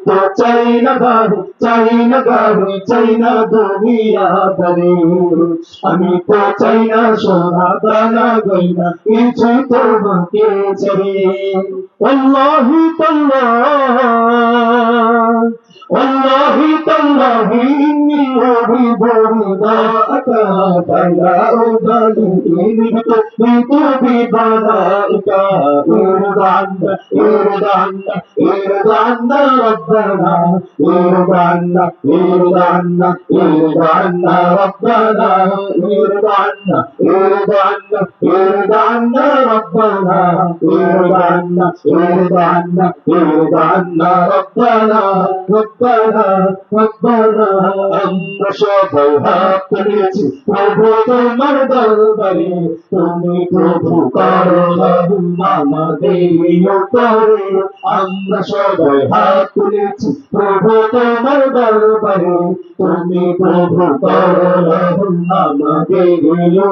তো চাই না গাড়ি, চাই না গাড়ি, চাই না দুনিয়াদারি। আমি তো চাই না সোনা দানা গয়না, কিছু তোমাকে চাই। ওয়াল্লাহি তাল্লাহ, ওয়াল্লাহি তাল্লাহি ইন্নী উরিদু রিদাকা ফালা উবালি ইন কুনতু বিবালাকা। ইরদান্না ইরদান্না ইরদান্না রব্বানা, ইরদান্না ইরদান্না ইরদান্না রব্বানা, ইরদান্না ইরদান্না ইরদান্না রব্বানা, ইরদান্না ইরদান্না ইরদান্না রব্বানা, রব্বানা রব্বানা। আমরা সবাই হাত তুলেছি প্রভু তোমার দরবারে, তুমি প্রভু করো রহম আমাদের উপরে। আমরা সবাই হাত তুলেছি প্রভু তোমার দরবারে, তুমি প্রভু করো রহম আমাদের উপরে।